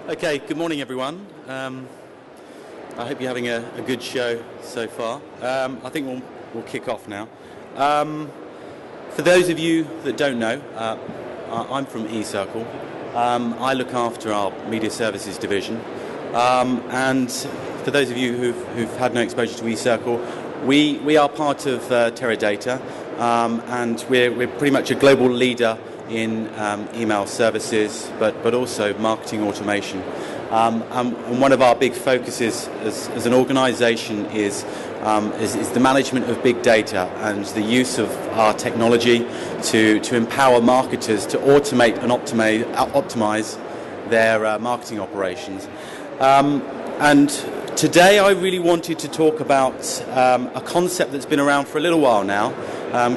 Okay, good morning everyone. I hope you're having a good show so far. I think we'll kick off now. For those of you that don't know, I'm from eCircle. I look after our media services division. And for those of you who've had no exposure to eCircle, we are part of Teradata, and we're pretty much a global leader in email services, but also marketing automation. And one of our big focuses as an organisation is the management of big data and the use of our technology to empower marketers to automate and optimize their marketing operations. And today I really wanted to talk about a concept that's been around for a little while now,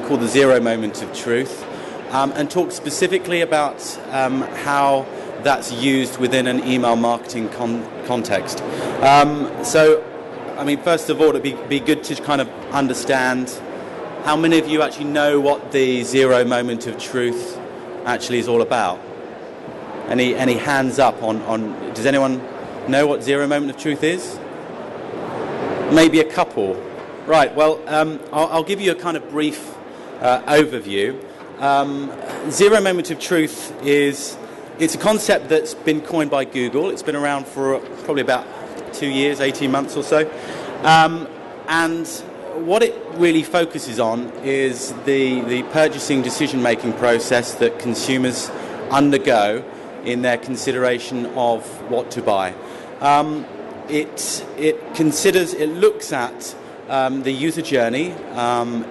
called the zero moment of truth. And talk specifically about how that's used within an email marketing context. So, I mean, first of all, it'd be good to kind of understand how many of you actually know what the zero moment of truth actually is all about. Any hands up on does anyone know what zero moment of truth is? Maybe a couple. Right, well, I'll give you a kind of brief overview. Zero moment of truth it's a concept that's been coined by Google. It's been around for probably about 2 years, 18 months or so. And what it really focuses on is the purchasing decision-making process that consumers undergo in their consideration of what to buy. It looks at the user journey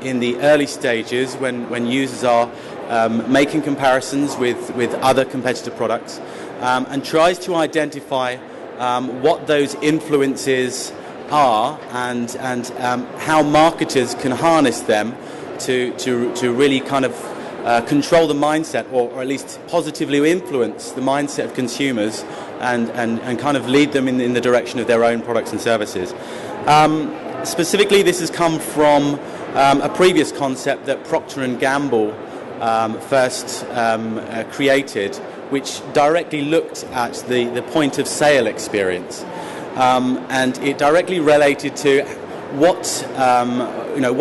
in the early stages when users are making comparisons with other competitor products, and tries to identify what those influences are and how marketers can harness them to really kind of control the mindset, or at least positively influence the mindset of consumers and kind of lead them in the direction of their own products and services. Specifically, this has come from a previous concept that Procter & Gamble first created, which directly looked at the point of sale experience, and it directly related to what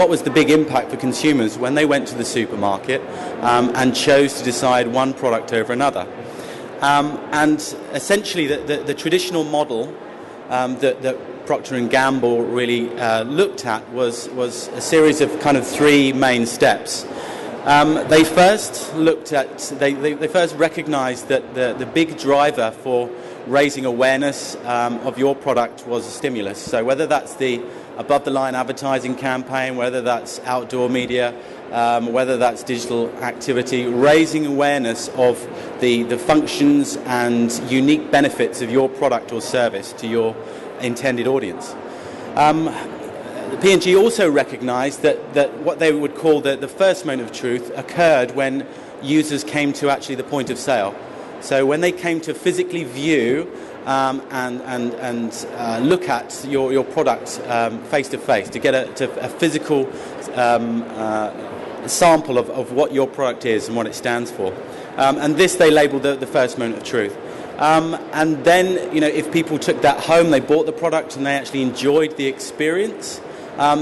was the big impact for consumers when they went to the supermarket and chose to decide one product over another. And essentially, the traditional model that Procter & Gamble really looked at was a series of kind of three main steps. They first recognized that the big driver for raising awareness of your product was a stimulus. So whether that's the above-the-line advertising campaign, whether that's outdoor media, whether that's digital activity, raising awareness of the functions and unique benefits of your product or service to your intended audience. The P&G also recognized that what they would call the first moment of truth occurred when users came to actually the point of sale. So when they came to physically view and look at your product face to face, to get a physical sample of what your product is and what it stands for. And this they labeled the first moment of truth. And then, if people took that home, they bought the product and they actually enjoyed the experience,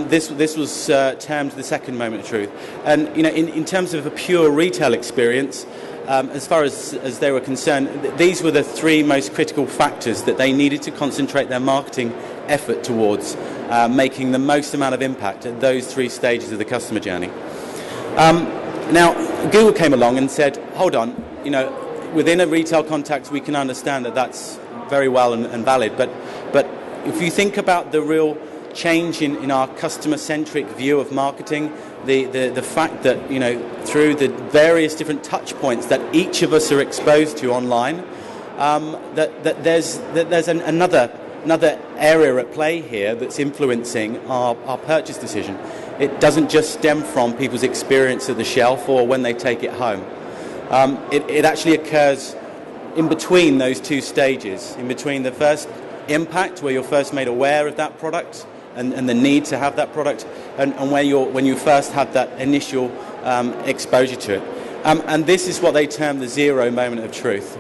this was termed the second moment of truth. And, in terms of a pure retail experience, as far as they were concerned, these were the three most critical factors that they needed to concentrate their marketing effort towards, making the most amount of impact at those three stages of the customer journey. Now, Google came along and said, hold on, within a retail context, we can understand that that's very well and valid. But if you think about the real change in our customer-centric view of marketing, the fact that through the various different touch points that each of us are exposed to online, that there's another area at play here that's influencing our purchase decision. It doesn't just stem from people's experience at the shelf or when they take it home. It actually occurs in between those two stages, in between the first impact, where you're first made aware of that product and the need to have that product, and when you first had that initial exposure to it. And this is what they term the zero moment of truth.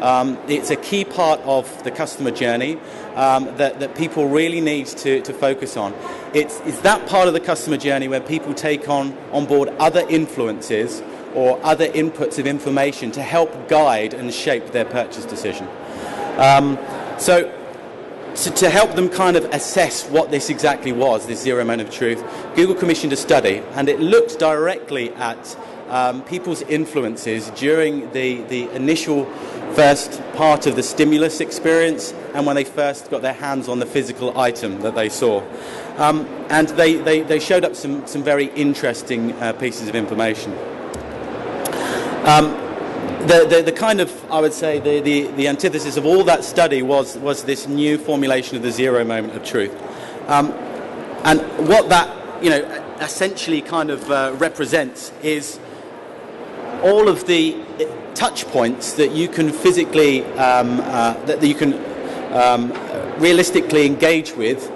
It's a key part of the customer journey that people really need to focus on. It's that part of the customer journey where people take on board other influences or other inputs of information to help guide and shape their purchase decision. So to help them kind of assess what this exactly was, this zero moment of truth, Google commissioned a study, and it looked directly at people's influences during the initial first part of the stimulus experience and when they first got their hands on the physical item that they saw. And they showed up some very interesting pieces of information. The kind of, I would say, the antithesis of all that study was this new formulation of the zero moment of truth. And what that, essentially kind of represents is all of the touch points that you can physically, that you can realistically engage with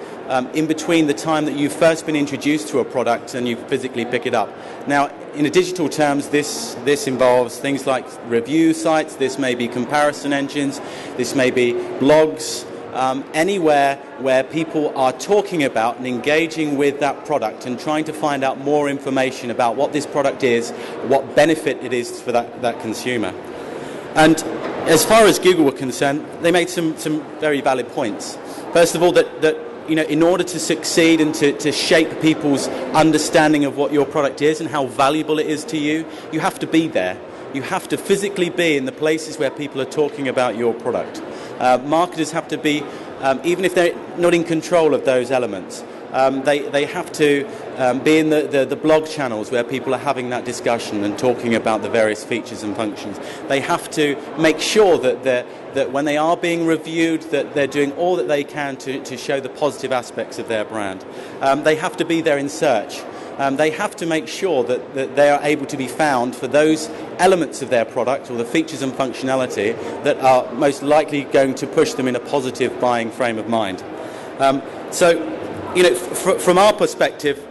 in between the time that you've first been introduced to a product and you physically pick it up. Now, in a digital terms, this involves things like review sites, this may be comparison engines, this may be blogs, anywhere where people are talking about and engaging with that product and trying to find out more information about what this product is, what benefit it is for that consumer. And as far as Google were concerned, they made some very valid points. First of all, that in order to succeed and to shape people's understanding of what your product is and how valuable it is to you, you have to be there. You have to physically be in the places where people are talking about your product. Marketers have to be, even if they're not in control of those elements, they have to be in the blog channels where people are having that discussion and talking about the various features and functions. They have to make sure that when they are being reviewed, that they're doing all that they can to show the positive aspects of their brand. They have to be there in search. They have to make sure that they are able to be found for those elements of their product or the features and functionality that are most likely going to push them in a positive buying frame of mind. From our perspective,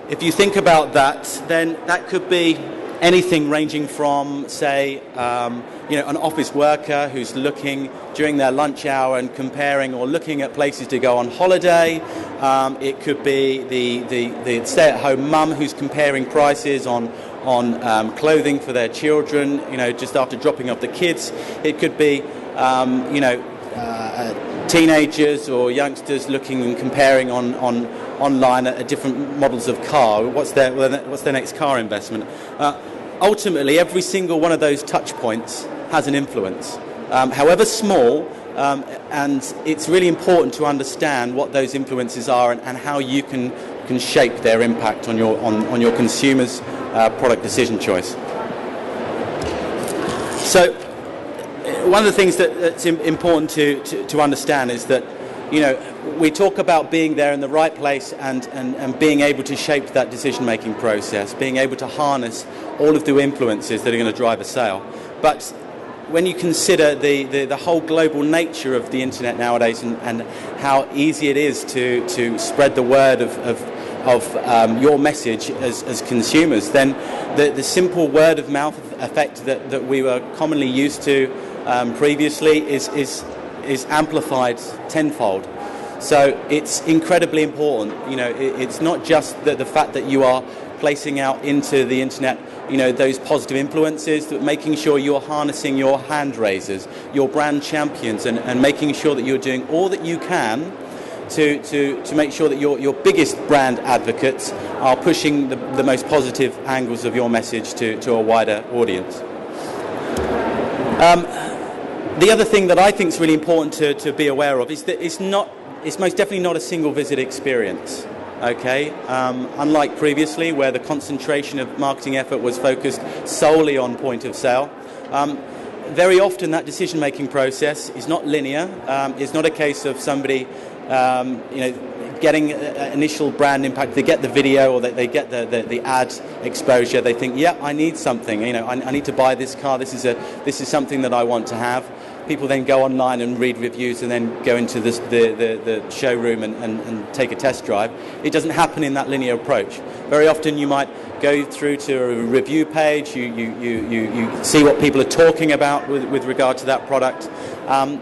if you think about that, then that could be anything ranging from, say, an office worker who's looking during their lunch hour and comparing or looking at places to go on holiday. It could be the stay-at-home mum who's comparing prices on clothing for their children, just after dropping off the kids. It could be, teenagers or youngsters looking and comparing online at different models of car. What's their next car investment? Ultimately, every single one of those touch points has an influence, however small, and it's really important to understand what those influences are and how you can shape their impact on your consumer's product decision choice. So, one of the things that's important to understand is that, we talk about being there in the right place and being able to shape that decision-making process, being able to harness all of the influences that are going to drive a sale. But when you consider the whole global nature of the internet nowadays and how easy it is to spread the word of your message as consumers, then the simple word of mouth effect that we were commonly used to previously is amplified tenfold. So it's incredibly important. It's not just the fact that you are placing out into the internet, those positive influences, but making sure you're harnessing your hand raisers, your brand champions, and making sure that you're doing all that you can to make sure that your biggest brand advocates are pushing the most positive angles of your message to a wider audience. The other thing that I think is really important to be aware of is that it's most definitely not a single visit experience. Okay, unlike previously where the concentration of marketing effort was focused solely on point of sale, very often that decision-making process is not linear. It's not a case of somebody, getting initial brand impact. They get the video or they get the ad exposure. They think, yeah, I need something. I need to buy this car. This is something that I want to have. people then go online and read reviews and then go into the showroom and take a test drive. It doesn't happen in that linear approach. Very often you might go through to a review page, you see what people are talking about with regard to that product.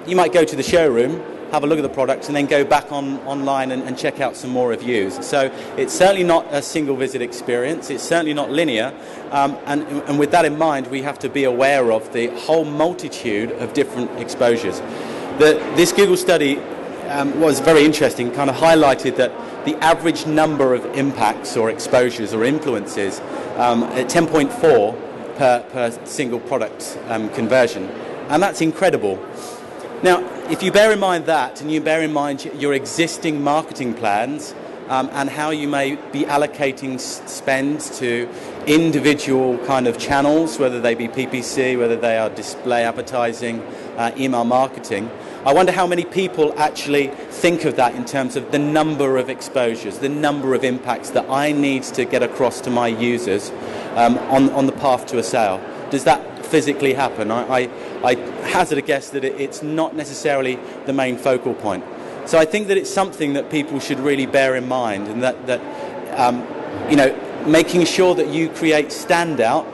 You might go to the showroom, have a look at the product, and then go back online and check out some more reviews. So it's certainly not a single visit experience, it's certainly not linear, and with that in mind we have to be aware of the whole multitude of different exposures. This Google study was very interesting, kind of highlighted that the average number of impacts or exposures or influences at 10.4 per single product conversion, and that's incredible. Now, if you bear in mind that, and you bear in mind your existing marketing plans and how you may be allocating spend to individual kind of channels, whether they be PPC, whether they are display advertising, email marketing, I wonder how many people actually think of that in terms of the number of exposures, the number of impacts that I need to get across to my users on the path to a sale. Does that physically happen? I hazard a guess that it's not necessarily the main focal point. So I think that it's something that people should really bear in mind, and that making sure that you create standout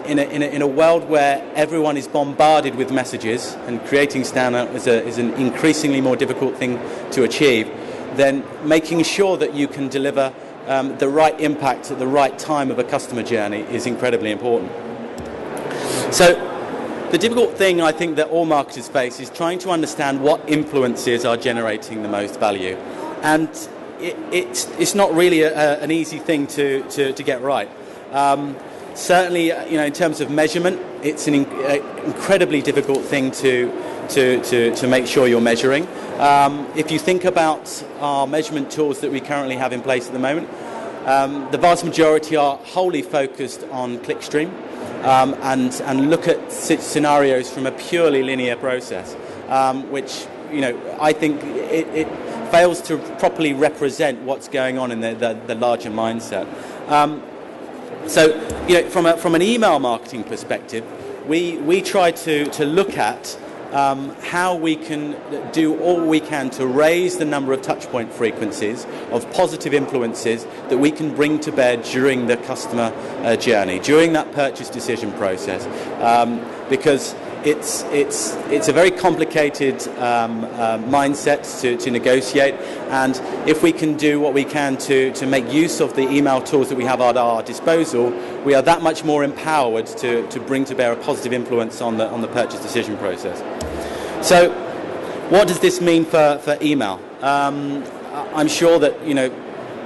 in a world where everyone is bombarded with messages, and creating standout is an increasingly more difficult thing to achieve, then making sure that you can deliver the right impact at the right time of a customer journey is incredibly important. So the difficult thing I think that all marketers face is trying to understand what influences are generating the most value, and it's not really an easy thing to get right. Certainly, in terms of measurement, it's an incredibly difficult thing to make sure you're measuring. If you think about our measurement tools that we currently have in place at the moment, the vast majority are wholly focused on clickstream. And look at scenarios from a purely linear process, which I think it fails to properly represent what's going on in the larger mindset. So from an email marketing perspective, we try to look at how we can do all we can to raise the number of touchpoint frequencies of positive influences that we can bring to bear during the customer journey, during that purchase decision process, because it's a very complicated mindset to negotiate, and if we can do what we can to make use of the email tools that we have at our disposal, we are that much more empowered to bring to bear a positive influence on the purchase decision process. So what does this mean for email? I'm sure that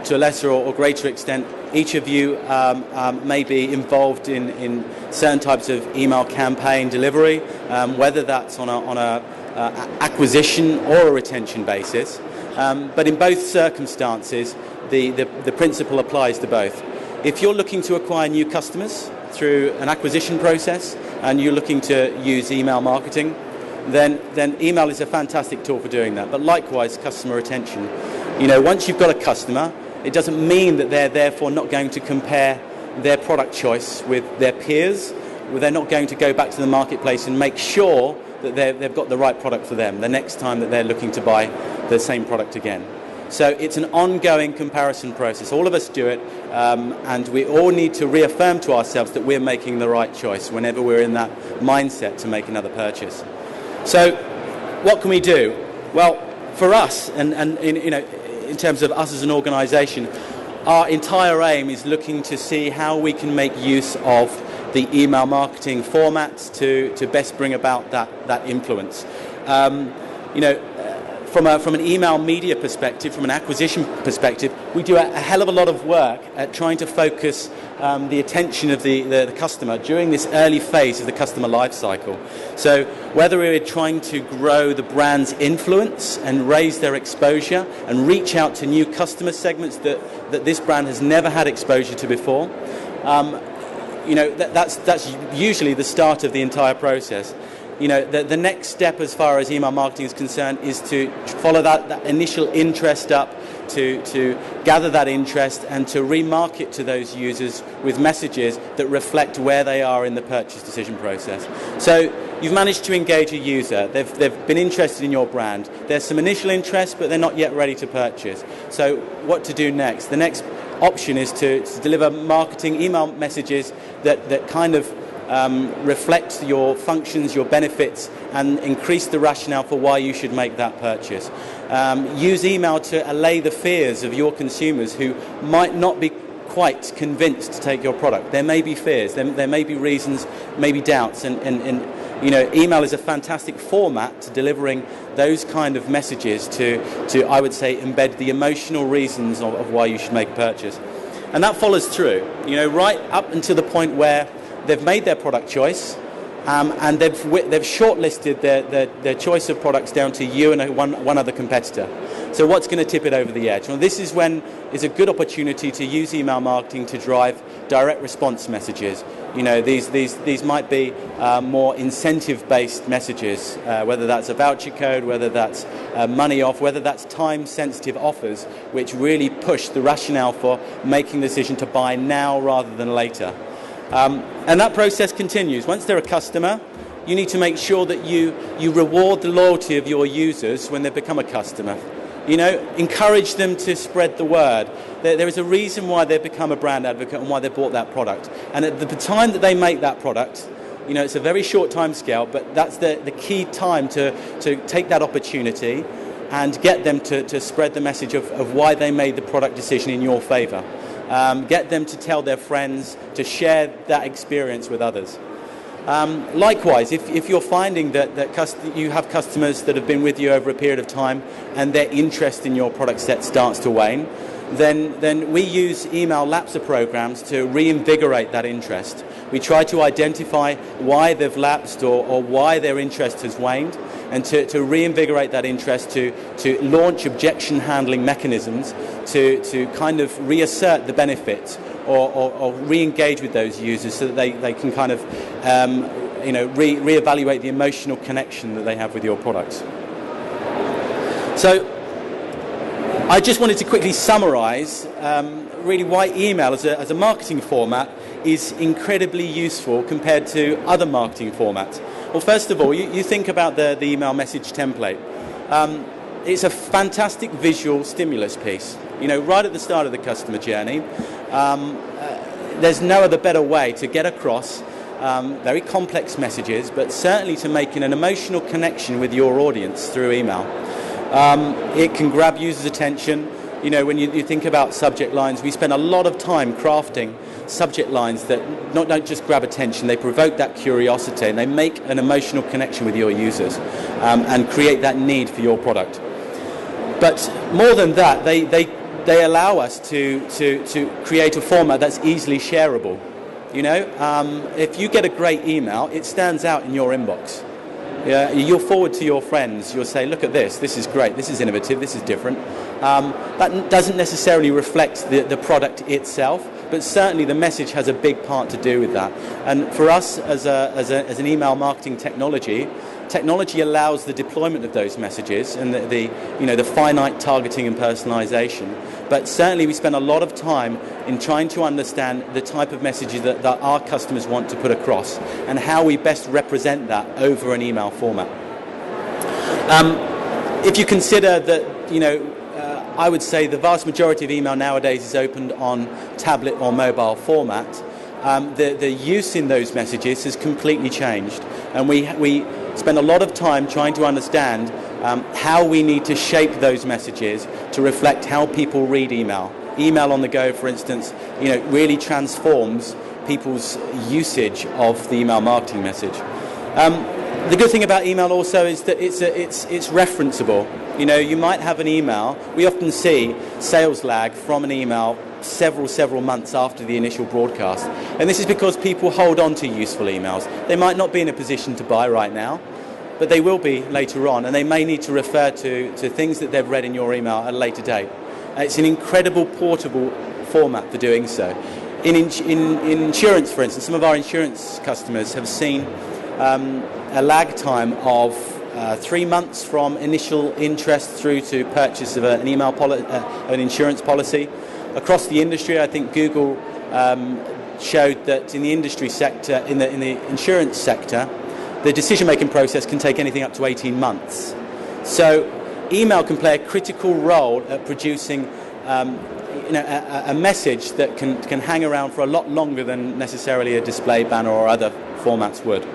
to a lesser or greater extent, each of you may be involved in certain types of email campaign delivery, whether that's on a acquisition or a retention basis. But in both circumstances, the principle applies to both. If you're looking to acquire new customers through an acquisition process and you're looking to use email marketing, then email is a fantastic tool for doing that. But likewise, customer retention. Once you've got a customer, it doesn't mean that they're therefore not going to compare their product choice with their peers. They're not going to go back to the marketplace and make sure that they've got the right product for them the next time that they're looking to buy the same product again. So it's an ongoing comparison process. All of us do it, and we all need to reaffirm to ourselves that we're making the right choice whenever we're in that mindset to make another purchase. So what can we do? Well, for us, and in terms of us as an organisation, our entire aim is looking to see how we can make use of the email marketing formats to best bring about that influence. From an email media perspective, from an acquisition perspective, we do a hell of a lot of work at trying to focus the attention of the customer during this early phase of the customer life cycle. So whether we're trying to grow the brand's influence and raise their exposure and reach out to new customer segments that this brand has never had exposure to before, that's usually the start of the entire process. The next step as far as email marketing is concerned is to follow that initial interest up, to gather that interest and to remarket to those users with messages that reflect where they are in the purchase decision process. So you've managed to engage a user. They've been interested in your brand. There's some initial interest, but they're not yet ready to purchase. So what to do next? The next option is to deliver marketing email messages that kind of reflect your functions, your benefits, and increase the rationale for why you should make that purchase. Use email to allay the fears of your consumers who might not be quite convinced to take your product. There may be fears, there may be reasons, maybe doubts, and email is a fantastic format to delivering those kind of messages to I would say, embed the emotional reasons of why you should make a purchase. And that follows through, right up until the point where they've made their product choice, and they've shortlisted their choice of products down to you and one other competitor. So what's going to tip it over the edge? Well, this is when it's a good opportunity to use email marketing to drive direct response messages. These might be more incentive-based messages, whether that's a voucher code, whether that's money off, whether that's time-sensitive offers, which really push the rationale for making the decision to buy now rather than later. And that process continues. Once they're a customer, you need to make sure that you reward the loyalty of your users when they become a customer. Encourage them to spread the word. There is a reason why they've become a brand advocate and why they bought that product. And at the time that they make that product, it's a very short time scale, but that's the key time to take that opportunity and get them to spread the message of why they made the product decision in your favour. Get them to tell their friends, to share that experience with others. Likewise, if you're finding that you have customers that have been with you over a period of time and their interest in your product set starts to wane, then we use email lapser programs to reinvigorate that interest. We try to identify why they've lapsed or why their interest has waned, and to reinvigorate that interest, to launch objection handling mechanisms to kind of reassert the benefits or re-engage with those users so that they can kind of re-evaluate the emotional connection that they have with your products. So I just wanted to quickly summarize really why email as a marketing format is incredibly useful compared to other marketing formats. Well, first of all, you think about the email message template. It's a fantastic visual stimulus piece. Right at the start of the customer journey, there's no other better way to get across very complex messages, but certainly to making an emotional connection with your audience through email. It can grab users' attention. When you think about subject lines, we spend a lot of time crafting subject lines that don't just grab attention, they provoke that curiosity and they make an emotional connection with your users and create that need for your product. But more than that, they allow us to create a format that's easily shareable. If you get a great email, it stands out in your inbox. You'll forward to your friends, you'll say, look at this is great, this is innovative, this is different. That doesn't necessarily reflect the product itself, but certainly the message has a big part to do with that. And for us as an email marketing technology allows the deployment of those messages and the finite targeting and personalization. But certainly we spend a lot of time in trying to understand the type of messages that our customers want to put across and how we best represent that over an email format. If you consider that, I would say the vast majority of email nowadays is opened on tablet or mobile format, the use in those messages has completely changed. And we spend a lot of time trying to understand how we need to shape those messages to reflect how people read email. Email on the go, for instance, really transforms people's usage of the email marketing message. The good thing about email also is that it's referenceable. You might have an email. We often see sales lag from an email several months after the initial broadcast. And this is because people hold on to useful emails. They might not be in a position to buy right now, but they will be later on, and they may need to refer to things that they've read in your email at a later date. It's an incredible portable format for doing so. In insurance, for instance, some of our insurance customers have seen a lag time of 3 months from initial interest through to purchase of an an insurance policy. Across the industry, I think Google showed that in the industry sector, in the insurance sector, the decision-making process can take anything up to 18 months. So email can play a critical role at producing a message that can hang around for a lot longer than necessarily a display banner or other formats would.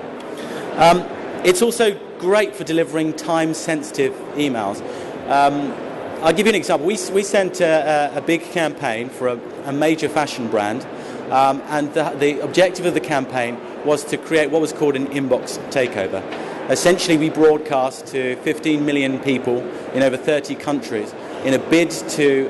It's also great for delivering time-sensitive emails. I'll give you an example. We sent a big campaign for a major fashion brand, and the objective of the campaign was to create what was called an inbox takeover. Essentially, we broadcast to 15 million people in over 30 countries in a bid to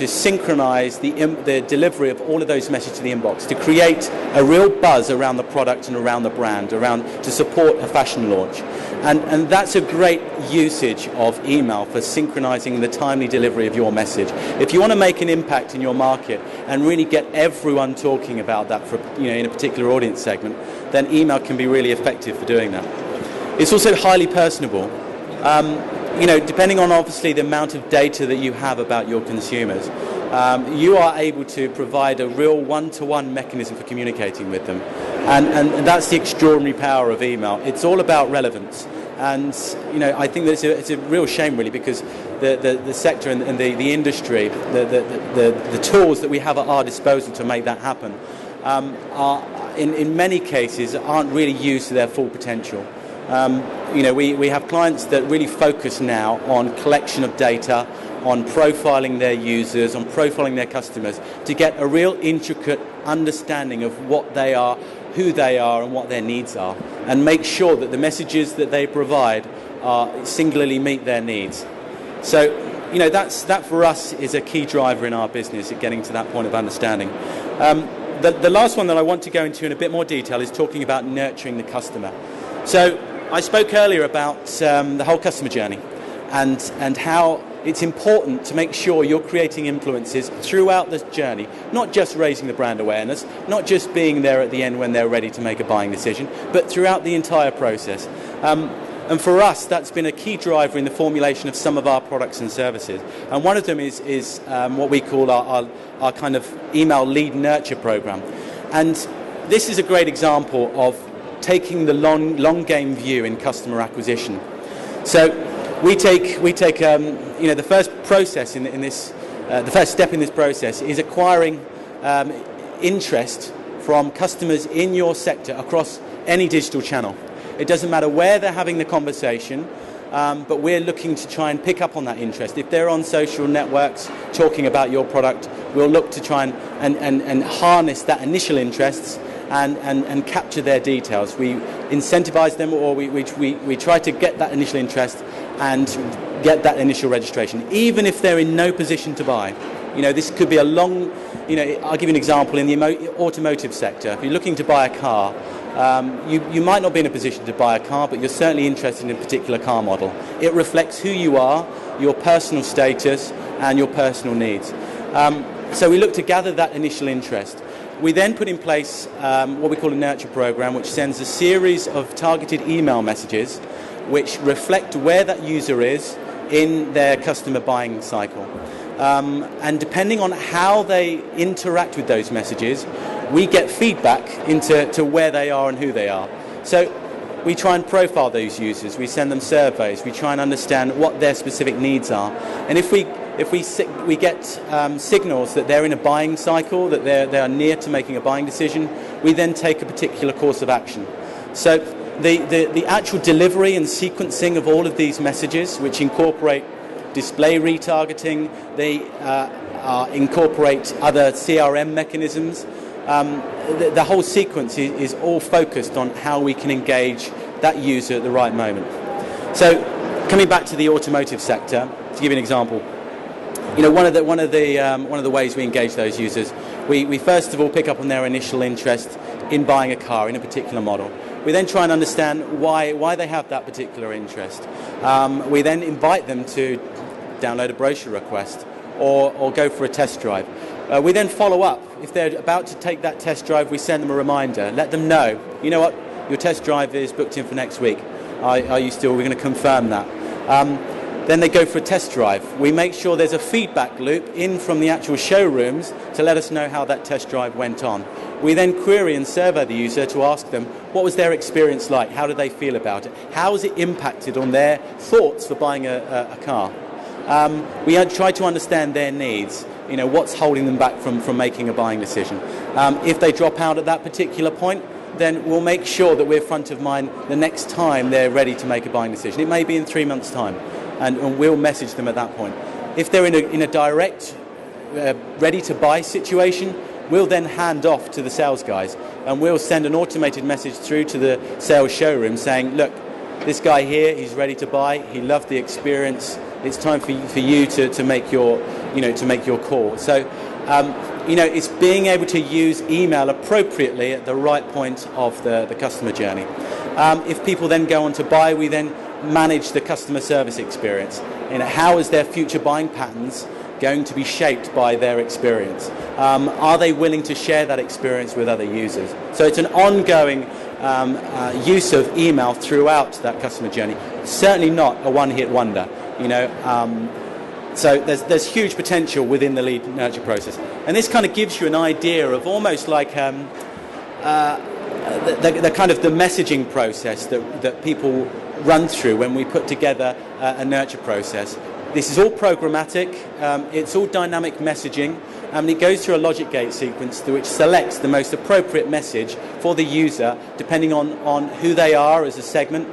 synchronize the delivery of all of those messages to the inbox, to create a real buzz around the product and around the brand, to support a fashion launch. And that's a great usage of email for synchronizing the timely delivery of your message. If you want to make an impact in your market and really get everyone talking about that for, in a particular audience segment, then email can be really effective for doing that. It's also highly personable. Depending on obviously the amount of data that you have about your consumers, you are able to provide a real one-to-one mechanism for communicating with them. And that's the extraordinary power of email. It's all about relevance. And, I think that it's a real shame, really, because the sector and the industry, the tools that we have at our disposal to make that happen, are, in many cases, aren't really used to their full potential. We have clients that really focus now on collection of data, on profiling their users, on profiling their customers, to get a real intricate understanding of what they are, who they are, and what their needs are, and make sure that the messages that they provide singularly meet their needs. So, that for us is a key driver in our business at getting to that point of understanding. The last one that I want to go into in a bit more detail is talking about nurturing the customer. So I spoke earlier about the whole customer journey and how it's important to make sure you're creating influences throughout this journey, not just raising the brand awareness, not just being there at the end when they're ready to make a buying decision, but throughout the entire process. And for us, that's been a key driver in the formulation of some of our products and services. And one of them is what we call our kind of email lead nurture program. And this is a great example of taking the long game view in customer acquisition. So we take the first process in this, the first step in this process is acquiring interest from customers in your sector across any digital channel. It doesn't matter where they're having the conversation, but we're looking to try and pick up on that interest. If they're on social networks talking about your product, we'll look to try and harness that initial interest and capture their details. We incentivize them, or we try to get that initial interest and get that initial registration, even if they're in no position to buy. This could be a long, I'll give you an example in the automotive sector. If you're looking to buy a car, you might not be in a position to buy a car, but you're certainly interested in a particular car model. It reflects who you are, your personal status, and your personal needs. So we look to gather that initial interest. We then put in place what we call a nurture program, which sends a series of targeted email messages which reflect where that user is in their customer buying cycle. And depending on how they interact with those messages, we get feedback into where they are and who they are. So we try and profile those users. We send them surveys. We try and understand what their specific needs are. And if we get signals that they're in a buying cycle, that they are near to making a buying decision, we then take a particular course of action. So the actual delivery and sequencing of all of these messages, which incorporate display retargeting, they incorporate other CRM mechanisms. The whole sequence is all focused on how we can engage that user at the right moment. So coming back to the automotive sector, to give you an example, one of the ways we engage those users, we first of all pick up on their initial interest in buying a car in a particular model. We then try and understand why they have that particular interest. We then invite them to download a brochure request or go for a test drive. We then follow up. If they're about to take that test drive, we send them a reminder, let them know, you know what, your test drive is booked in for next week. We're going to confirm that. Then they go for a test drive. We make sure there's a feedback loop in from the actual showrooms to let us know how that test drive went on. We then query and survey the user to ask them what was their experience like, how did they feel about it, how has it impacted on their thoughts for buying a car. We had tried to understand their needs, what's holding them back from making a buying decision. If they drop out at that particular point, then we'll make sure that we're front of mind the next time they're ready to make a buying decision. It may be in 3 months' time, and we'll message them at that point. If they're in a direct, ready-to-buy situation, we'll then hand off to the sales guys, and we'll send an automated message through to the sales showroom saying, look, this guy here, he's ready to buy, he loved the experience, it's time for you to make your call. So it's being able to use email appropriately at the right point of the customer journey. If people then go on to buy, we then manage the customer service experience. How is their future buying patterns going to be shaped by their experience? Are they willing to share that experience with other users? So it's an ongoing use of email throughout that customer journey. Certainly not a one-hit wonder. So there's huge potential within the lead nurture process, and this kind of gives you an idea of almost like the kind of the messaging process that people run through when we put together a nurture process. This is all programmatic, it's all dynamic messaging, and it goes through a logic gate sequence which selects the most appropriate message for the user depending on who they are as a segment,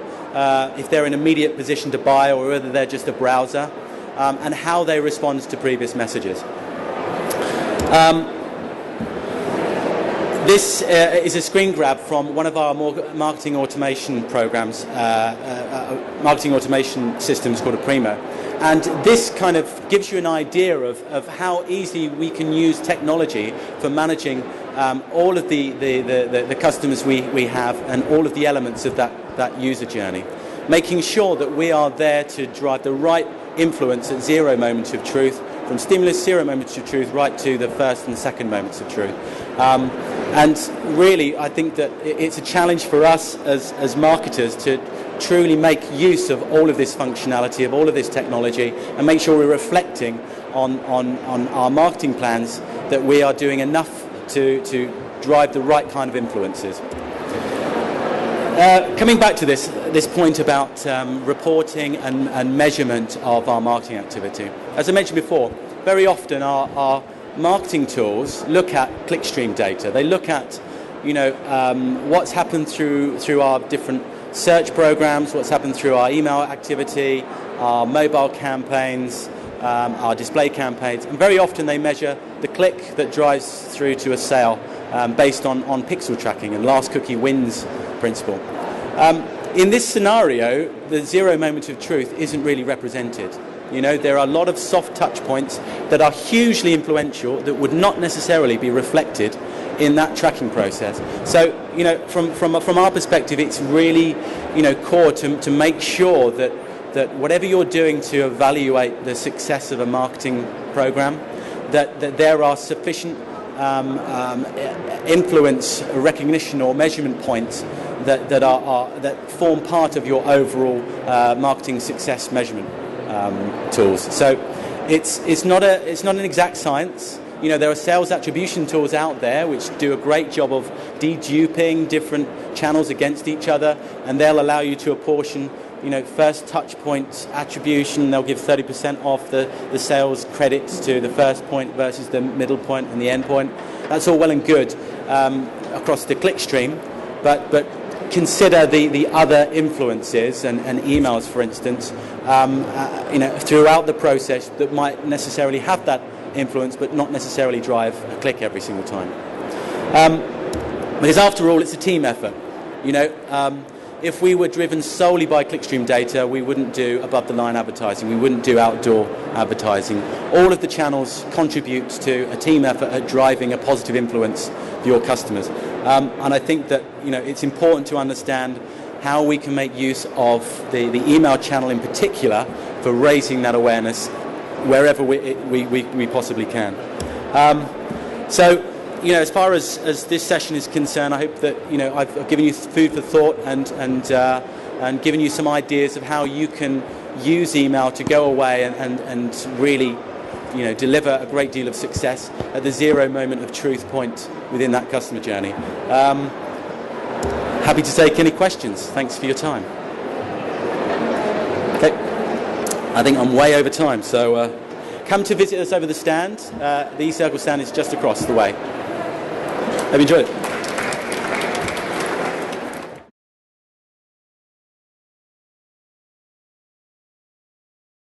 if they're in an immediate position to buy or whether they're just a browser, and how they respond to previous messages. This is a screen grab from one of our marketing automation programs, marketing automation systems called a Primo. And this kind of gives you an idea of how easily we can use technology for managing all of the customers we have and all of the elements of that user journey, making sure that we are there to drive the right influence at 0 moments of truth, from stimulus 0 moments of truth right to the first and second moments of truth. And really, I think that it's a challenge for us as marketers to truly make use of all of this functionality, of all of this technology, and make sure we're reflecting on our marketing plans that we are doing enough to drive the right kind of influences. Coming back to this point about reporting and measurement of our marketing activity. As I mentioned before, very often our marketing tools look at clickstream data. They look at what's happened through our different search programs, what's happened through our email activity, our mobile campaigns, our display campaigns, and very often they measure the click that drives through to a sale based on pixel tracking and last cookie wins principle. In this scenario, the 0 moment of truth isn't really represented. There are a lot of soft touch points that are hugely influential that would not necessarily be reflected in that tracking process. So, from our perspective, it's really, core to make sure that whatever you're doing to evaluate the success of a marketing program, that there are sufficient influence, recognition, or measurement points that form part of your overall marketing success measurement tools. So it's not an exact science. There are sales attribution tools out there which do a great job of deduping different channels against each other, and they'll allow you to apportion first touch point attribution. They'll give 30% off the sales credits to the first point versus the middle point and the end point. That's all well and good across the click stream, but consider the other influences and emails, for instance, throughout the process that might necessarily have that influence but not necessarily drive a click every single time. Because after all, it's a team effort. If we were driven solely by clickstream data, we wouldn't do above-the-line advertising, we wouldn't do outdoor advertising. All of the channels contribute to a team effort at driving a positive influence for your customers. And I think that it's important to understand how we can make use of the email channel in particular for raising that awareness wherever we possibly can. As far as this session is concerned, I hope that I've given you food for thought and given you some ideas of how you can use email to go away and really deliver a great deal of success at the zero moment of truth point within that customer journey. Happy to take any questions. Thanks for your time. Okay, I think I'm way over time, so come to visit us over the stand. The eCircle stand is just across the way. Hope you enjoyed it.